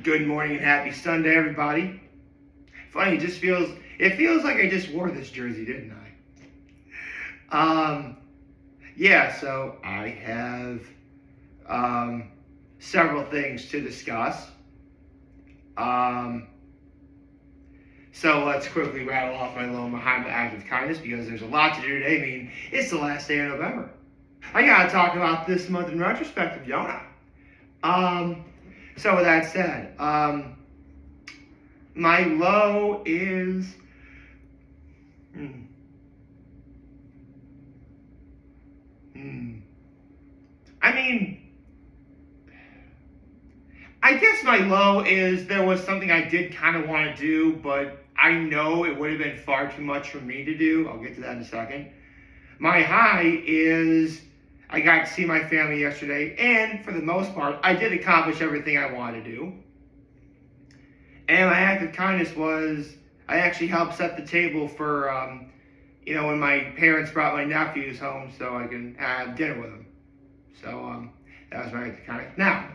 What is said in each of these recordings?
Good morning and happy Sunday, everybody. Funny, it feels like I just wore this jersey, didn't I? Yeah, so I have several things to discuss. So let's quickly rattle off my little Muhammad act of kindness because there's a lot to do today. I mean, it's the last day of November. I gotta talk about this month in retrospective, don't I? So with that said, my low is I mean, I guess my low is there was something I did kind of want to do, but I know it would have been far too much for me to do. I'll get to that in a second. My high is I got to see my family yesterday, and for the most part, I did accomplish everything I wanted to do. And my act of kindness was I actually helped set the table for, when my parents brought my nephews home so I can have dinner with them. So that was my act of kindness. Now,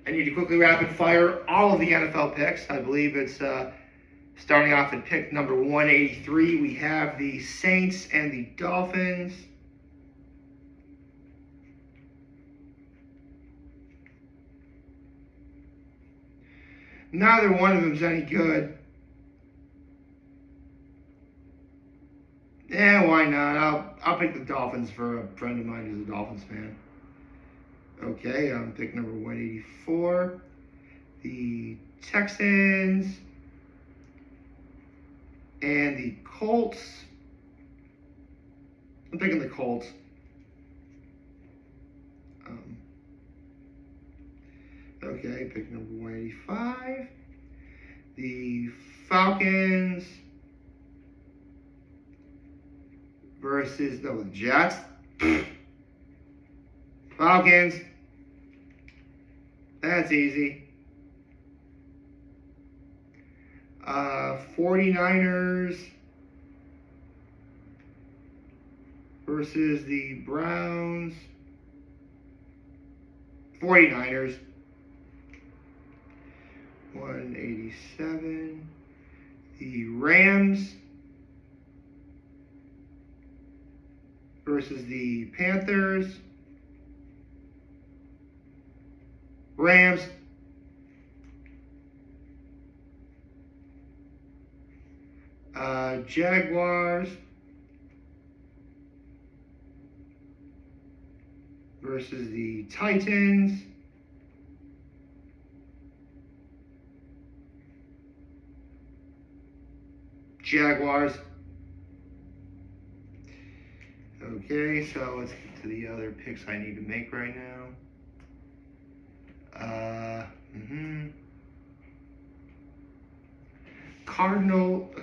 I need to quickly rapid fire all of the NFL picks. I believe it's starting off at pick number 183. We have the Saints and the Dolphins. Neither one of them's any good. Yeah, why not? I'll pick the Dolphins for a friend of mine who's a Dolphins fan. Okay, pick number 184. The Texans and the Colts. I'm picking the Colts. Okay, pick number 185. The Falcons the Jets. Falcons. That's easy. 49ers versus the Browns. 49ers. 187. The Rams versus the Panthers. Rams. Jaguars versus the Titans. Jaguars. Okay, so let's get to the other picks I need to make right now. Cardinals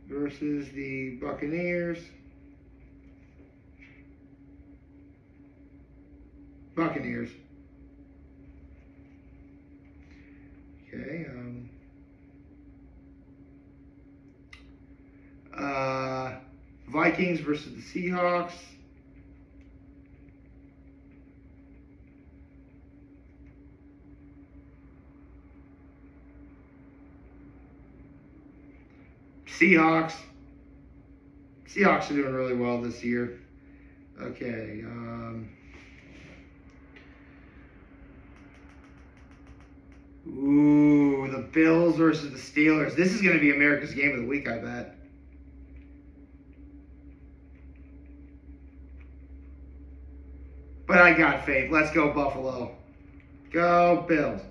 versus the Buccaneers. Buccaneers. Okay. Vikings versus the Seahawks. Seahawks are doing really well this year. Okay. The Bills versus the Steelers. This is going to be America's game of the week, I bet. But I got faith. Let's go, Buffalo. Go, Bills.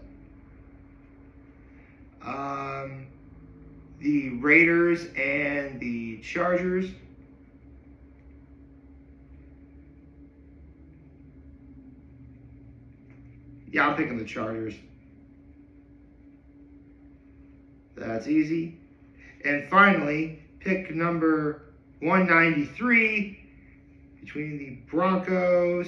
The Raiders and the Chargers. Yeah, I'm picking the Chargers. That's easy. And finally, pick number 193 between the Broncos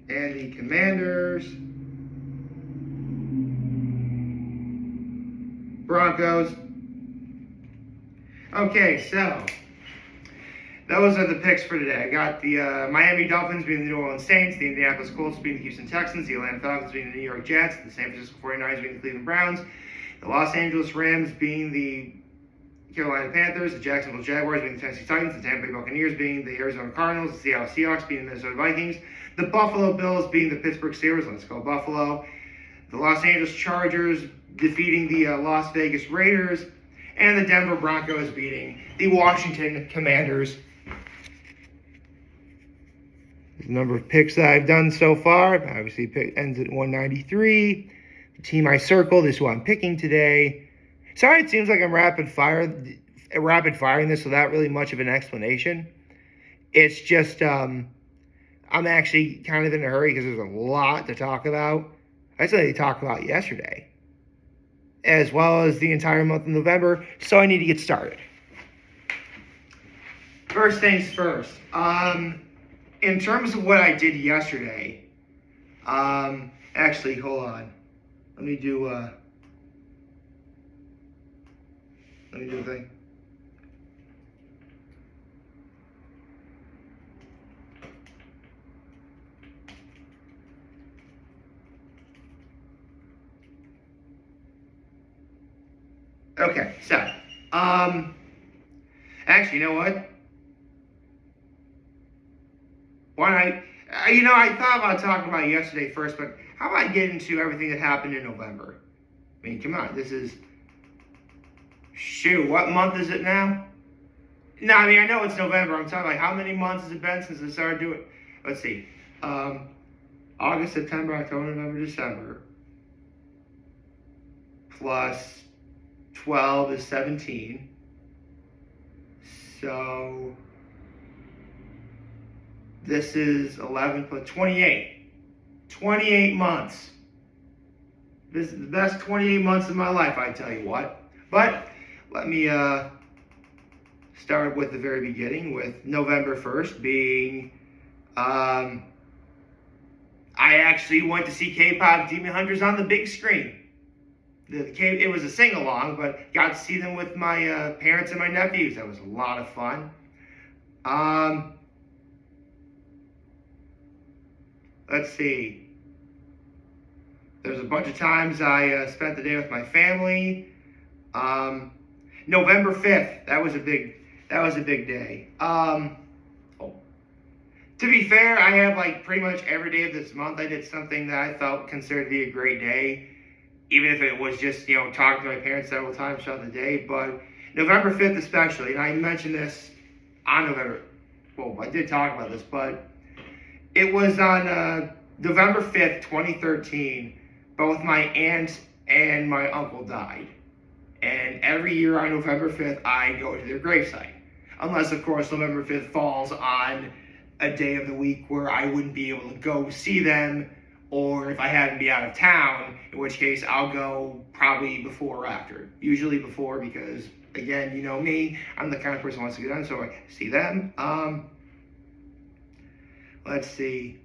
and the Commanders. Broncos. Okay, so those are the picks for today. I got the Miami Dolphins beating the New Orleans Saints, the Indianapolis Colts beating the Houston Texans, the Atlanta Falcons beating the New York Jets, the San Francisco 49ers beating the Cleveland Browns, the Los Angeles Rams beating the Carolina Panthers, the Jacksonville Jaguars beating the Tennessee Titans, the Tampa Bay Buccaneers beating the Arizona Cardinals, the Seattle Seahawks beating the Minnesota Vikings, the Buffalo Bills beating the Pittsburgh Steelers, let's go Buffalo, the Los Angeles Chargers defeating the Las Vegas Raiders, and the Denver Broncos beating the Washington Commanders. The number of picks that I've done so far, obviously pick ends at 193. The team I circled is who I'm picking today. Sorry, it seems like I'm rapid firing this without really much of an explanation. It's just I'm actually kind of in a hurry because there's a lot to talk about. I still need to talk about yesterday, as well as the entire month of November, so I need to get started. First things first. In terms of what I did yesterday, actually, hold on. Let me do a thing. Okay, so, actually, you know what? I thought about talking about yesterday first, but how about I get into everything that happened in November? I mean, come on, this is, shoot, what month is it now? No, I mean, I know it's November. I'm talking like how many months has it been since I started doing, let's see, August, September, October, November, December, plus 12 is 17, so this is 11 plus 28. 28 months. This is the best 28 months of my life, I tell you what. But let me start with the very beginning, with November 1st being, I actually went to see K-pop Demon Hunters on the big screen. It was a sing-along, but got to see them with my parents and my nephews. That was a lot of fun. Let's see. There's a bunch of times I spent the day with my family. November 5th, that was a big day. To be fair, I have like pretty much every day of this month I did something that I felt considered to be a great day, even if it was just, talking to my parents several times throughout the day. But November 5th especially, and I mentioned this on November, well, I did talk about this, but it was on November 5th, 2013, both my aunt and my uncle died. And every year on November 5th, I go to their gravesite. Unless, of course, November 5th falls on a day of the week where I wouldn't be able to go see them, or if I happen to be out of town, in which case I'll go probably before or after. Usually before because, again, you know me, I'm the kind of person who wants to get done, so I see them. Let's see.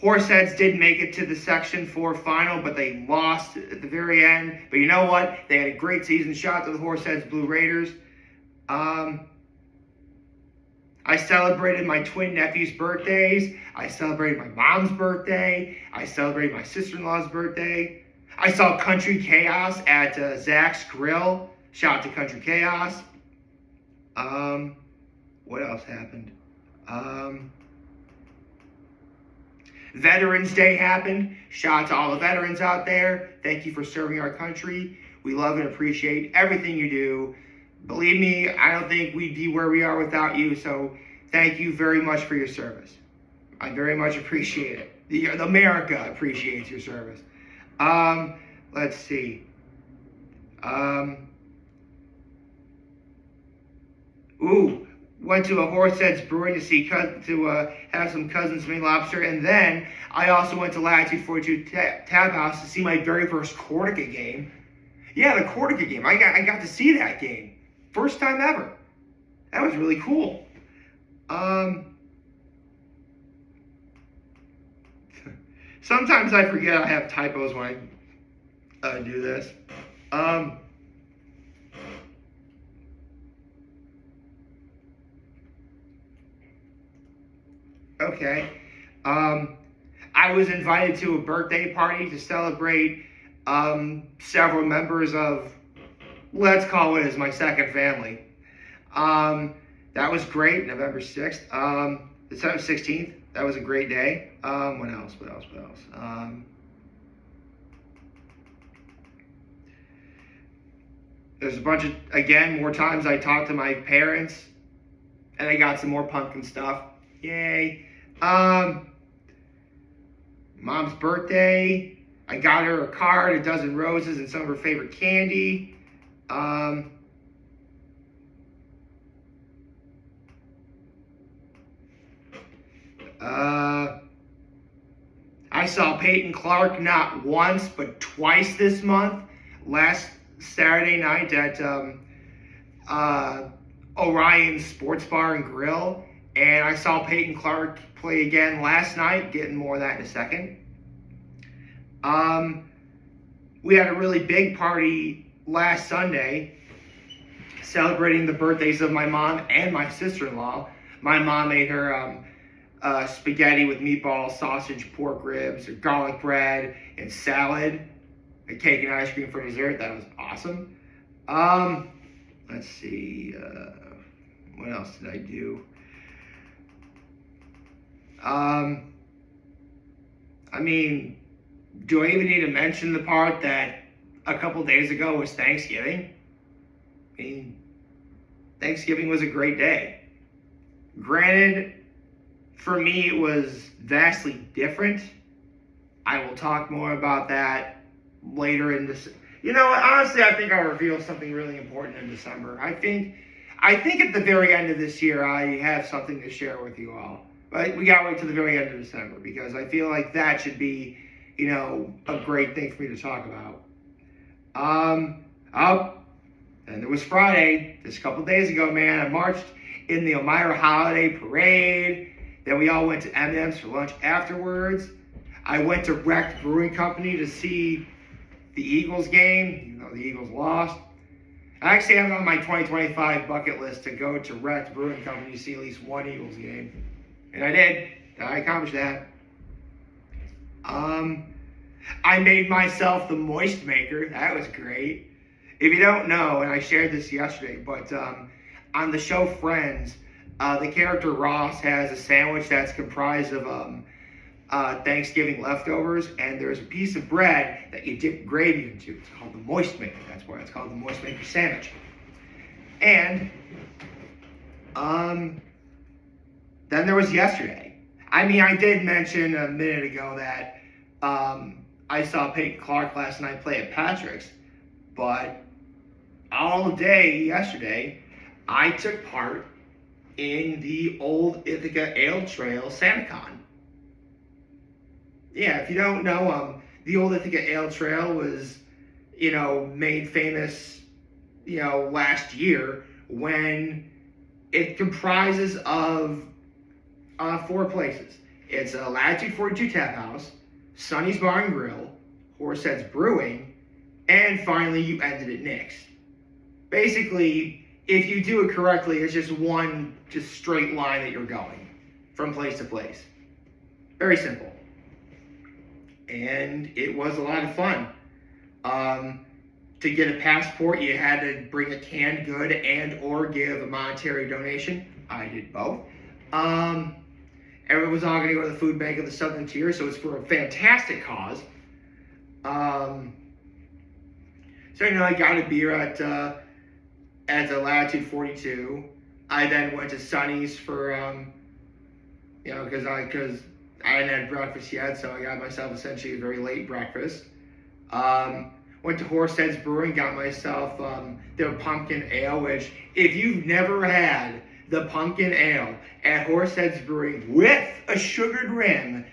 Horseheads did make it to the Section 4 final, but they lost at the very end. But you know what? They had a great season. Shout out to the Horseheads Blue Raiders. I celebrated my twin nephew's birthdays. I celebrated my mom's birthday. I celebrated my sister-in-law's birthday. I saw Country Chaos at Zach's Grill. Shout out to Country Chaos. What else happened? Veterans Day happened. Shout out to all the veterans out there. Thank you for serving our country. We love and appreciate everything you do. Believe me, I don't think we'd be where we are without you, so thank you very much for your service. I very much appreciate it. The America appreciates your service. Let's see. Went to a Horseheads Brewing to have some Cousins Maine Lobster, and then I also went to Latitude 42 Tab House to see my very first Cortica game. Yeah, the Cortica game. I got to see that game. First time ever. That was really cool. Sometimes I forget I have typos when I do this. okay. I was invited to a birthday party to celebrate several members of, let's call it as my second family. That was great, November 6th. December 16th, that was a great day. What else? There's a bunch of, again, more times I talked to my parents, and I got some more pumpkin stuff. Yay. Mom's birthday, I got her a card, a dozen roses, and some of her favorite candy. I saw Peyton Clark not once, but twice this month. Last Saturday night at Orion's Sports Bar and Grill. And I saw Peyton Clark play again last night. Getting more of that in a second. We had a really big party last Sunday celebrating the birthdays of my mom and my sister-in-law. My mom made her spaghetti with meatballs, sausage, pork ribs, garlic bread, and salad. A cake and ice cream for dessert. That was awesome. Let's see. What else did I do? I mean, do I even need to mention the part that a couple days ago was Thanksgiving? I mean, Thanksgiving was a great day. Granted, for me, it was vastly different. I will talk more about that later in this. You know, honestly, I think I'll reveal something really important in December. I think at the very end of this year, I have something to share with you all. But we gotta wait till the very end of December because I feel like that should be, you know, a great thing for me to talk about. And it was Friday, just a couple days ago, man. I marched in the Elmira Holiday Parade. Then we all went to M&M's for lunch afterwards. I went to Wrecked Brewing Company to see the Eagles game, even though the Eagles lost. I actually have it on my 2025 bucket list to go to Wrecked Brewing Company to see at least one Eagles game. And I did. I accomplished that. I made myself the moist maker. That was great. If you don't know, and I shared this yesterday, but on the show Friends, the character Ross has a sandwich that's comprised of Thanksgiving leftovers, and there's a piece of bread that you dip gravy into. It's called the moist maker. That's why it's called the moist maker sandwich. And then there was yesterday. I mean, I did mention a minute ago that I saw Peyton Clark last night play at Patrick's, but all day yesterday, I took part in the Old Ithaca Ale Trail SantaCon. Yeah, if you don't know, the Old Ithaca Ale Trail was, you know, made famous, you know, last year when it comprises of 4 places. It's a Latitude 42 Tap House, Sonny's Bar and Grill, Horsehead's Brewing, and finally you ended at Nick's. Basically, if you do it correctly, it's just one straight line that you're going from place to place. Very simple. And it was a lot of fun. To get a passport, you had to bring a canned good and or give a monetary donation. I did both. Everyone was all going to go to the food bank of the Southern Tier, so it's for a fantastic cause. So, you know, I got a beer at the Latitude 42. I then went to Sonny's for, you know, because I hadn't had breakfast yet, so I got myself essentially a very late breakfast. Went to Horsehead's Brewing, got myself their pumpkin ale, which if you've never had the pumpkin ale at Horsehead's Brewing with a sugared rim,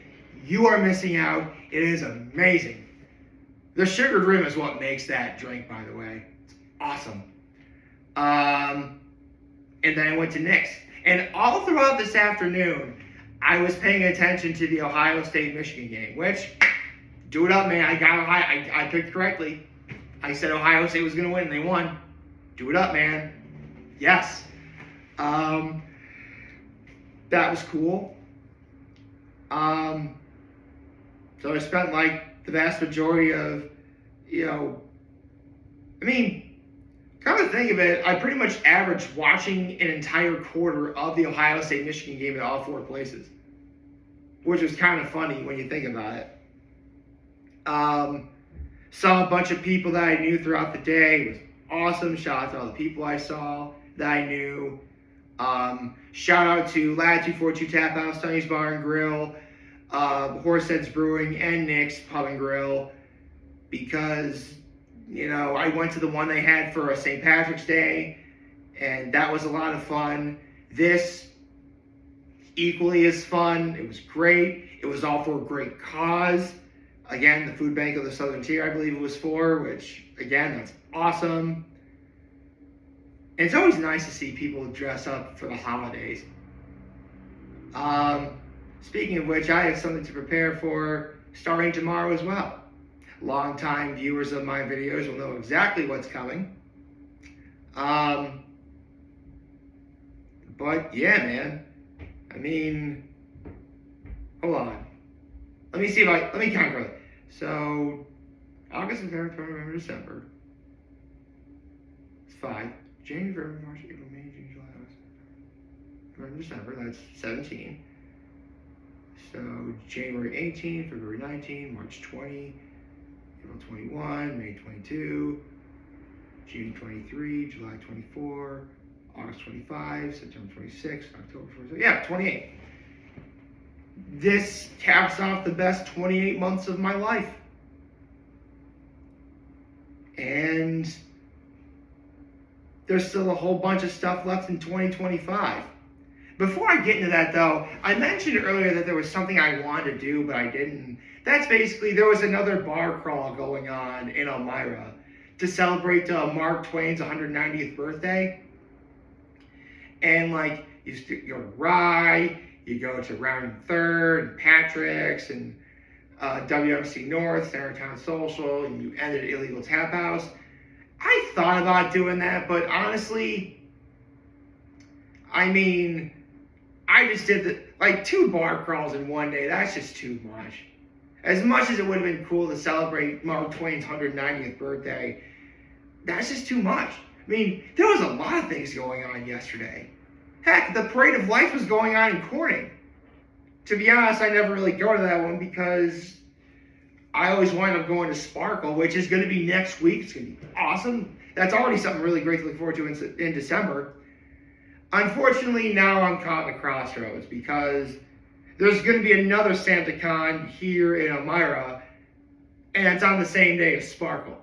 you are missing out. It is amazing. The sugared rim is what makes that drink, by the way. It's awesome. And then I went to Nick's. And all throughout this afternoon, I was paying attention to the Ohio State-Michigan game, which, do it up, man. I got Ohio. I picked correctly. I said Ohio State was going to win, and they won. Do it up, man. Yes. That was cool. So I spent like the vast majority of, I mean, come to think of it, I pretty much averaged watching an entire quarter of the Ohio State-Michigan game at all four places, which was kind of funny when you think about it. Saw a bunch of people that I knew throughout the day. It was awesome. Shout out to all the people I saw that I knew. Shout out to Latitude 42 Tap House, Sonny's Bar and Grill, Horseheads Brewing, and Nick's Pub and Grill, because, I went to the one they had for St. Patrick's Day, and that was a lot of fun. This, equally as fun. It was great. It was all for a great cause. Again, the Food Bank of the Southern Tier, I believe it was for, which, again, that's awesome. And it's always nice to see people dress up for the holidays. Speaking of which, I have something to prepare for starting tomorrow as well. Longtime viewers of my videos will know exactly what's coming. But yeah, man. I mean, hold on. Let me count correctly. So, August, September, October, November, December. It's 5. January, February, March, April, May, June, July, August, November, December. That's 17. So, January 18, February 19, March 20, April 21, May 22, June 23, July 24, August 25, September 26, October 26. Yeah, 28. This caps off the best 28 months of my life. And there's still a whole bunch of stuff left in 2025. Before I get into that, though, I mentioned earlier that there was something I wanted to do, but I didn't. That's basically, there was another bar crawl going on in Elmira to celebrate Mark Twain's 190th birthday. And, you go to Rye, you go to 183rd, and Patrick's, and WMC North, Centertown Social, and you end at Illegal Tap House. I thought about doing that, but honestly, I just did 2 bar crawls in one day. That's just too much. As much as it would have been cool to celebrate Mark Twain's 190th birthday, that's just too much. There was a lot of things going on yesterday. Heck, the Parade of Lights was going on in Corning. To be honest, I never really go to that one because I always wind up going to Sparkle, which is going to be next week. It's going to be awesome. That's already something really great to look forward to in December. Unfortunately, now I'm caught in a crossroads because there's going to be another SantaCon here in Elmira, and it's on the same day as Sparkle.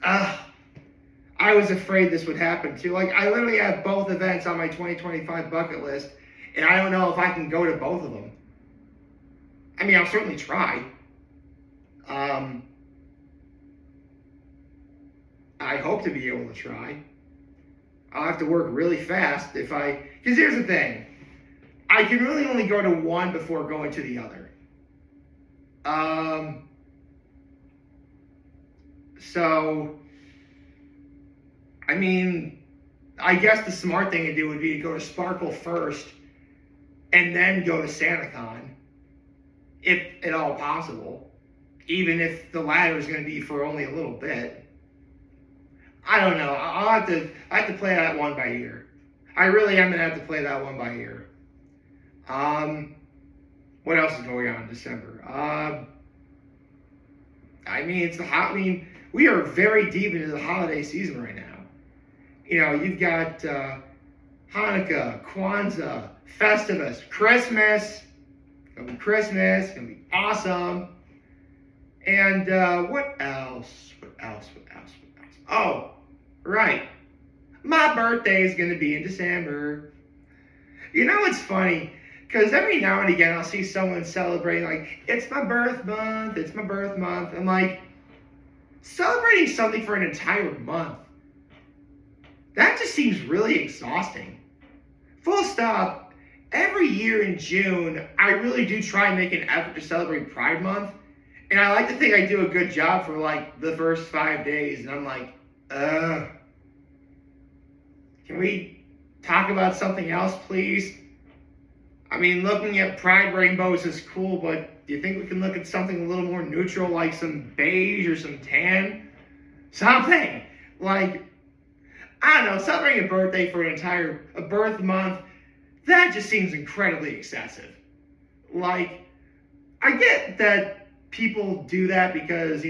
I was afraid this would happen too. I literally have both events on my 2025 bucket list, and I don't know if I can go to both of them. I'll certainly try. I hope to be able to try. I'll have to work really fast because here's the thing. I can really only go to one before going to the other. So, I guess the smart thing to do would be to go to Sparkle first and then go to SantaCon, if at all possible, even if the latter is going to be for only a little bit. I don't know. I have to play that one by ear. I really am going to have to play that one by ear. What else is going on in December? We are very deep into the holiday season right now. You've got Hanukkah, Kwanzaa, Festivus, Christmas. It's going to be Christmas. It's going to be awesome. And what else? Oh, right. My birthday is going to be in December. It's funny, because every now and again I'll see someone celebrating, it's my birth month, it's my birth month. I'm celebrating something for an entire month, that just seems really exhausting. Full stop. Every year in June, I really do try and make an effort to celebrate Pride Month. And I like to think I do a good job for the first 5 days. And I'm can we talk about something else, please? I mean, looking at pride rainbows is cool, but do you think we can look at something a little more neutral, like some beige or some tan? Something like, I don't know, celebrating a birthday for a birth month, that just seems incredibly excessive. Like, I get that people do that because,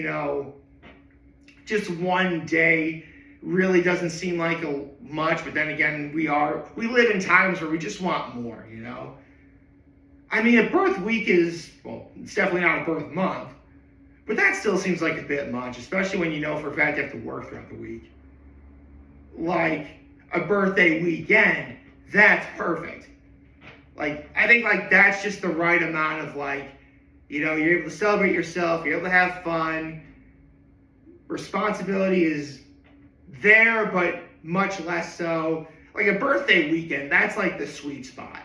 just one day really doesn't seem like much, but then again, we live in times where we just want more, I mean, a birth week it's definitely not a birth month, but that still seems like a bit much, especially when you know for a fact you have to work throughout the week. Like, a birthday weekend, that's perfect. Like, I think, that's just the right amount of, you're able to celebrate yourself, you're able to have fun, responsibility is there, but much less so. Like, a birthday weekend, that's, the sweet spot.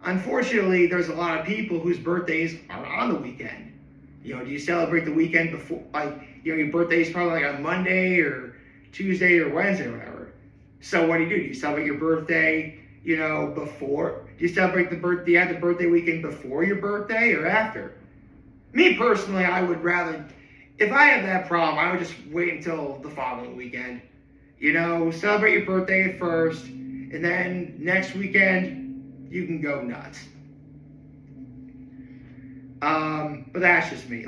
Unfortunately, there's a lot of people whose birthdays are on the weekend. Do you celebrate the weekend before, your birthday is probably on Monday or Tuesday or Wednesday or whatever. So what do? Do you celebrate your birthday, before? Do you celebrate the birthday weekend before your birthday or after? Me personally, I would rather, if I have that problem, I would just wait until the following weekend. Celebrate your birthday first, and then next weekend, you can go nuts. But that's just me.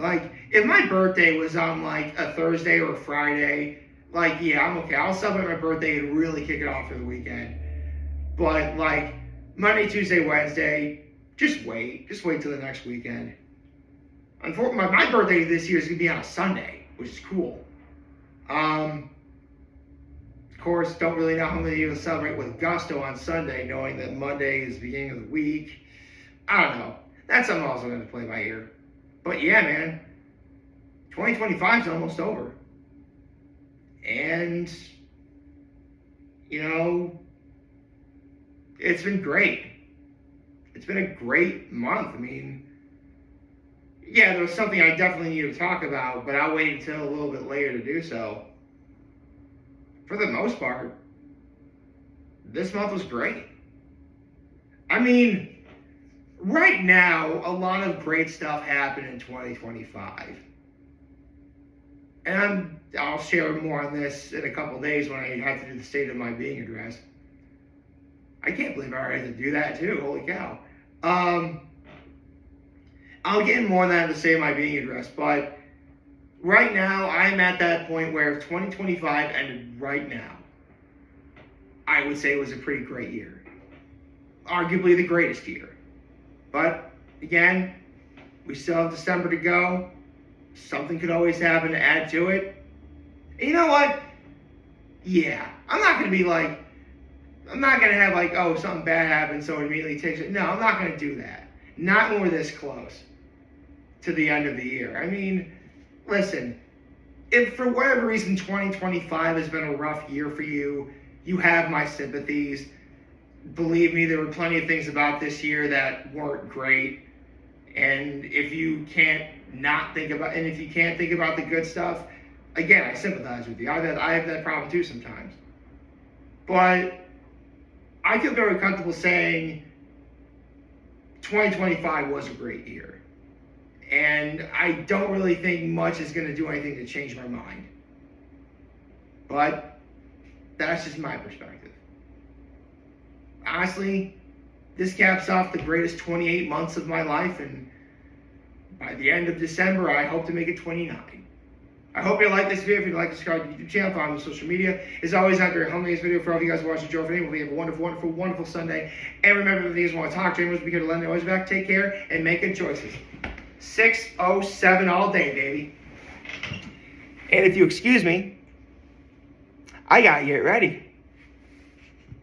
If my birthday was on a Thursday or a Friday, yeah, I'm okay. I'll celebrate my birthday and really kick it off for the weekend. But Monday, Tuesday, Wednesday, just wait till the next weekend. Unfortunately, my birthday this year is gonna be on a Sunday, which is cool. Of course, don't really know how many of you will celebrate with gusto on Sunday, knowing that Monday is the beginning of the week. I don't know. That's something else I'm going to play by ear. But yeah, man, 2025 is almost over. And, it's been great. It's been a great month. I mean, yeah, there was something I definitely need to talk about, but I'll wait until a little bit later to do so. For the most part, this month was great. I mean, right now, a lot of great stuff happened in 2025. And I'll share more on this in a couple days when I have to do the State of My Being address. I can't believe I already have to do that too. Holy cow. I'll get more on that in the State of My Being address, but right now, I'm at that point where if 2025 ended right now, I would say it was a pretty great year. Arguably the greatest year. But, again, we still have December to go. Something could always happen to add to it. And you know what? Yeah, I'm not going to be I'm not going to have something bad happens so it immediately takes it. No, I'm not going to do that. Not when we're this close to the end of the year. I mean, listen, if for whatever reason 2025 has been a rough year for you, you have my sympathies. Believe me, there were plenty of things about this year that weren't great. And if you can't think about the good stuff, again, I sympathize with you. I have that problem too sometimes. But I feel very comfortable saying 2025 was a great year. And I don't really think much is going to do anything to change my mind. But that's just my perspective. Honestly, this caps off the greatest 28 months of my life, and by the end of December, I hope to make it 29. I hope you like this video. If you'd like to subscribe to the YouTube channel, follow me on social media. As always, after a hilarious video for all of you guys watching Joe Vinny, we have a wonderful, wonderful, wonderful Sunday. And remember, if you guys want to talk to anyone, be here to lend always back. Take care and make good choices. 607 all day, baby. And if you excuse me, I gotta get ready.